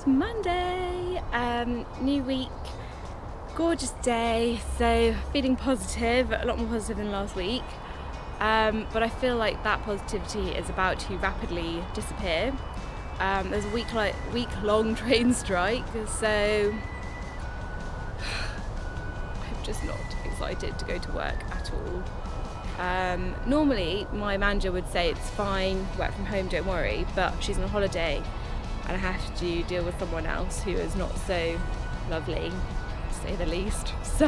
It's Monday, new week, gorgeous day, so feeling positive, a lot more positive than last week, but I feel like that positivity is about to rapidly disappear. There's a week-long train strike, so I'm just not excited to go to work at all. Normally my manager would say it's fine, work from home, don't worry, but she's on holiday and I have to deal with someone else who is not so lovely, to say the least. So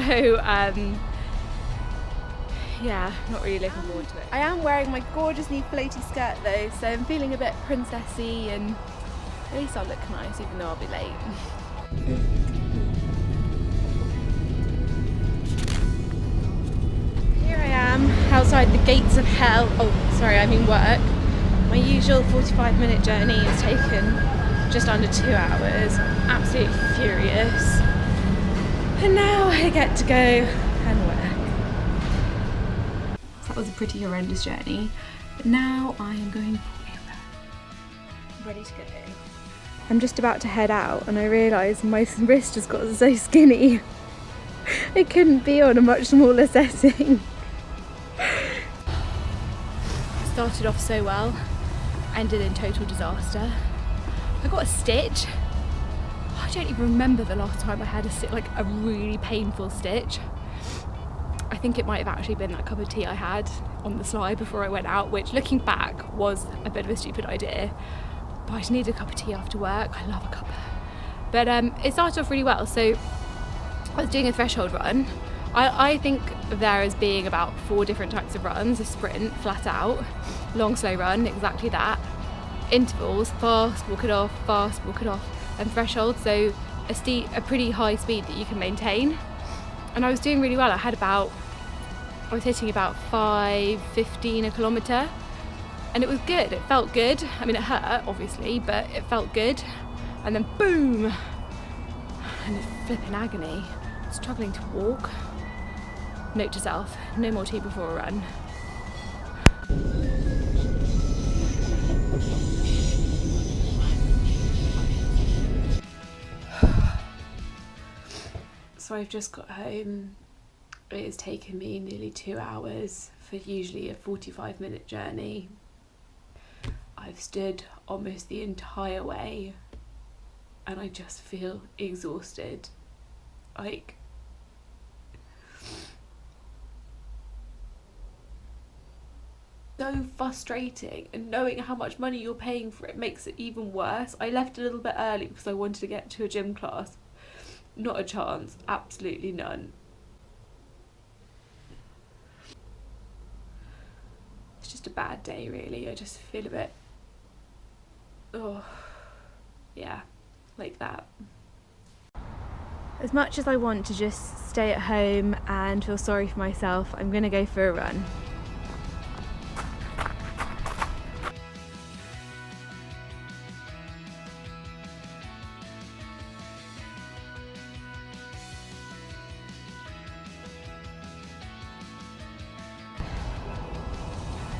yeah, not really looking forward to it. I am wearing my gorgeous new floaty skirt though, so I'm feeling a bit princessy, and at least I'll look nice even though I'll be late. Here I am outside the gates of hell. Oh, sorry, I mean work. My usual 45-minute journey has taken just under 2 hours. Absolutely furious. And now I get to go and work. So that was a pretty horrendous journey. But now I am going for a run. Ready to go. I'm just about to head out and I realise my wrist just got so skinny. It couldn't be on a much smaller setting. Started off so well, ended in total disaster. I got a stitch. I don't even remember the last time I had a really painful stitch. I think it might have actually been that cup of tea I had on the slide before I went out, which looking back was a bit of a stupid idea. But I just needed a cup of tea after work. I love a cuppa. But it started off really well. So I was doing a threshold run. I think of there as being about 4 different types of runs: a sprint, flat out, long slow run, exactly that, intervals, fast, walk it off, fast, walk it off, and threshold, so a pretty high speed that you can maintain. And I was doing really well. I was hitting about 5:15 a kilometre, and it was good. It felt good. I mean, it hurt obviously, but it felt good. And then boom, and it's flipping agony, struggling to walk. Note to self, no more tea before a run. So I've just got home. It has taken me nearly 2 hours for usually a 45-minute journey. I've stood almost the entire way and I just feel exhausted. So frustrating, and knowing how much money you're paying for it makes it even worse. I left a little bit early because I wanted to get to a gym class. Not a chance, absolutely none. It's just a bad day really. I just feel a bit, oh yeah, like that. As much as I want to just stay at home and feel sorry for myself, I'm gonna go for a run.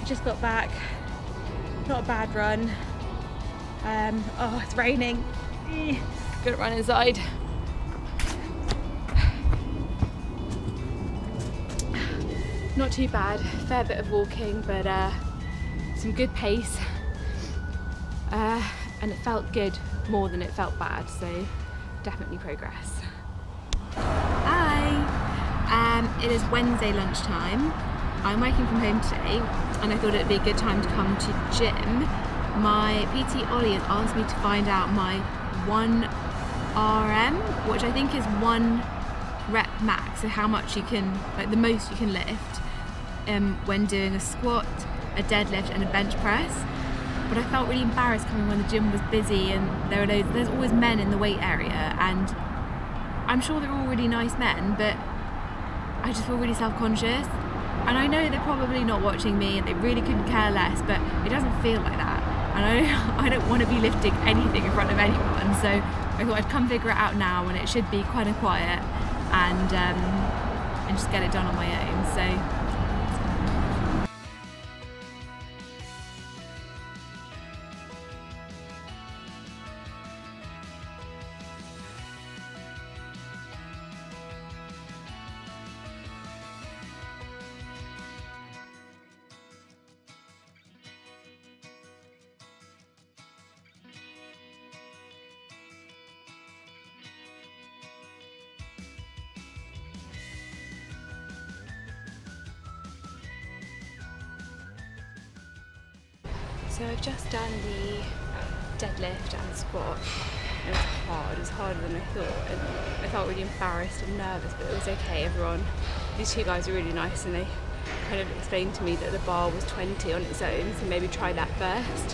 Just got back, not a bad run. Oh, it's raining. Gonna run inside. Not too bad, fair bit of walking, but some good pace. And it felt good more than it felt bad, so definitely progress. Hi, it is Wednesday lunchtime. I'm working from home today and I thought it would be a good time to come to gym. My PT Ollie has asked me to find out my 1 RM, which I think is 1 rep max, so how much you can, like the most you can lift when doing a squat, a deadlift and a bench press. But I felt really embarrassed coming when the gym was busy and there's always men in the weight area, and I'm sure they're all really nice men, but I just feel really self-conscious. And I know they're probably not watching me and they really couldn't care less, but it doesn't feel like that. And I don't want to be lifting anything in front of anyone, so I thought I'd come figure it out now, and it should be kind of quiet and just get it done on my own. So So I've just done the deadlift and the squat. It was hard, it was harder than I thought, and I felt really embarrassed and nervous, but it was okay. These two guys are really nice, and they kind of explained to me that the bar was 20 on its own, so maybe try that first,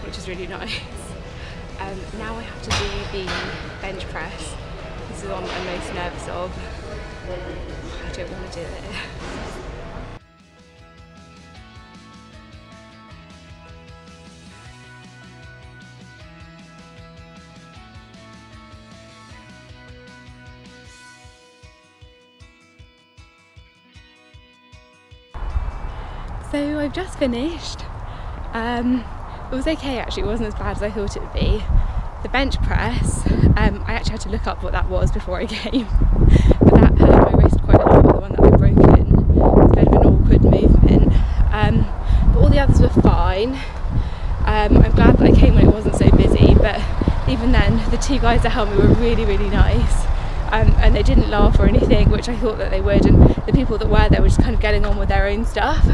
which is really nice. Now I have to do the bench press. This is the one that I'm most nervous of. I don't want to do it. So I've just finished. It was okay actually, it wasn't as bad as I thought it would be. The bench press, I actually had to look up what that was before I came, but that hurt my wrist quite a lot, the one that I've broken. It was a bit of an awkward movement, but all the others were fine. I'm glad that I came when it wasn't so busy, but even then the two guys that helped me were really, really nice. And they didn't laugh or anything, which I thought that they would, and the people that were there were just kind of getting on with their own stuff.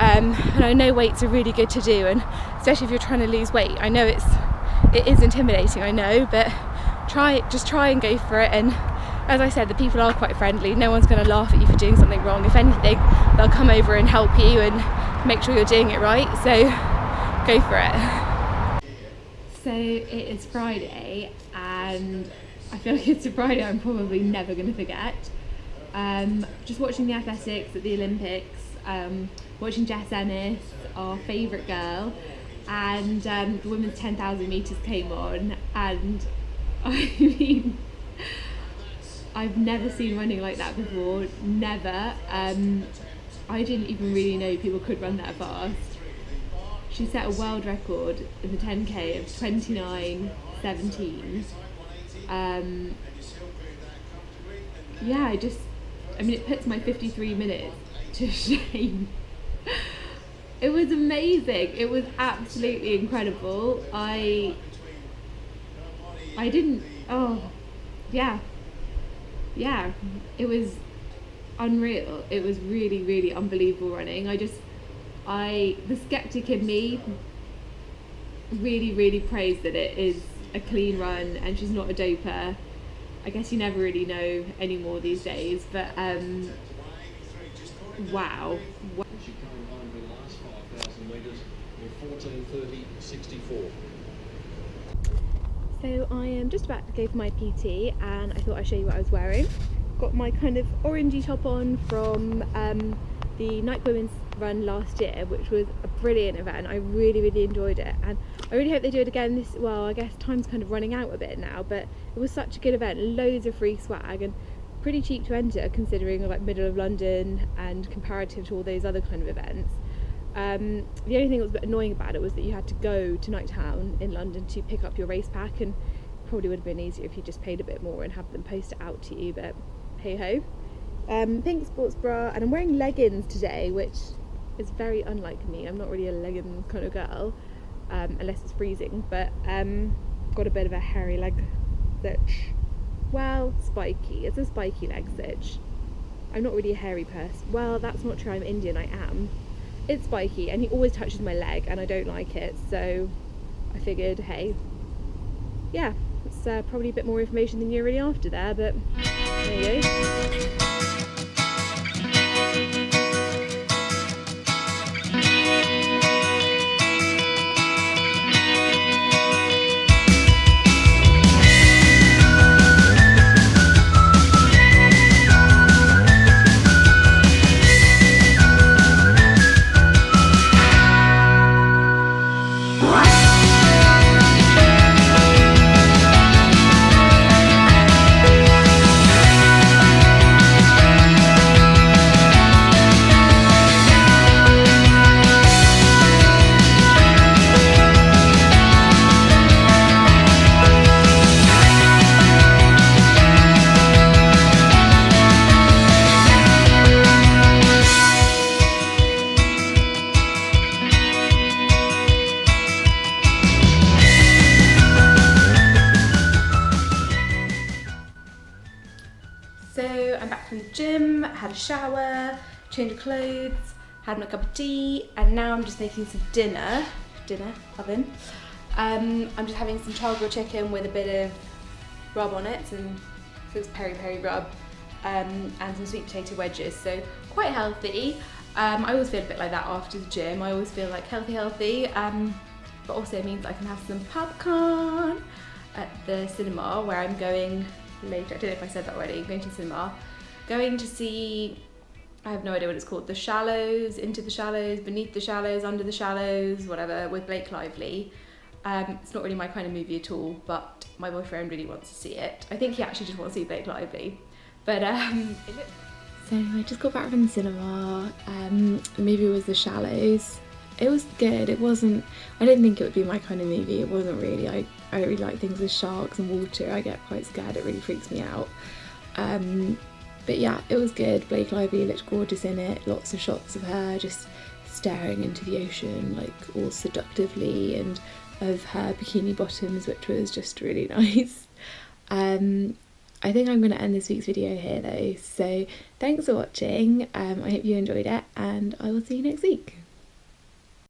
And I know weights are really good to do, and especially if you're trying to lose weight. I know it is intimidating, I know, but just try and go for it. And as I said, the people are quite friendly. No one's going to laugh at you for doing something wrong. If anything, they'll come over and help you and make sure you're doing it right, so go for it. So it is Friday, and I feel like it's a Friday I'm probably never going to forget. Just watching the athletics at the Olympics, watching Jess Ennis, our favourite girl, and the women's 10,000 metres came on, and I mean, I've never seen running like that before, never. I didn't even really know people could run that fast. She set a world record in the 10k of 29:17. Yeah, I mean, it puts my 53 minutes to shame. It was amazing. It was absolutely incredible. I didn't, oh, yeah, it was unreal. It was really, really unbelievable running. The skeptic in me really, really praised that it is a clean run and she's not a doper. I guess you never really know anymore these days, but wow. She came home the last 5,000 metres in 14:30.64. So I am just about to go for my PT, and I thought I'd show you what I was wearing. Got my kind of orangey top on from the Nike Women's Run last year, which was a brilliant event. I really, really enjoyed it, and I really hope they do it again well, I guess time's kind of running out a bit now, but it was such a good event, loads of free swag and pretty cheap to enter considering like middle of London and comparative to all those other kind of events. The only thing that was a bit annoying about it was that you had to go to Night Town in London to pick up your race pack, and probably would have been easier if you just paid a bit more and have them post it out to you, but hey ho. Pink sports bra, and I'm wearing leggings today, which is very unlike me. I'm not really a leggings kind of girl, unless it's freezing, but got a bit of a hairy leg stitch. Well, spiky. It's a spiky leg stitch. I'm not really a hairy person. Well, that's not true. I'm Indian. I am. It's spiky, and he always touches my leg, and I don't like it. So I figured, hey, yeah, it's probably a bit more information than you're really after there, but there you go. So I'm back from the gym, had a shower, changed of clothes, had my cup of tea, and now I'm just making some dinner. dinner oven. I'm just having some char grilled chicken with a bit of rub on it, and so it's peri-peri rub, and some sweet potato wedges, so quite healthy. I always feel a bit like that after the gym. I always feel like healthy, but also it means I can have some popcorn at the cinema where I'm going later. I don't know if I said that already. I'm going to the cinema, going to see, I have no idea what it's called, The Shallows, Into the Shallows, Beneath the Shallows, Under the Shallows, whatever, with Blake Lively. It's not really my kind of movie at all, but my boyfriend really wants to see it. I think he actually just wants to see Blake Lively. But so I just got back from the cinema. The movie was The Shallows. It was good. It wasn't, I didn't think it would be my kind of movie. It wasn't really. I don't really like things with sharks and water. I get quite scared. It really freaks me out. But yeah, it was good. Blake Lively looked gorgeous in it. Lots of shots of her just staring into the ocean, like all seductively, and of her bikini bottoms, which was just really nice. I think I'm going to end this week's video here though, so thanks for watching. I hope you enjoyed it, and I will see you next week.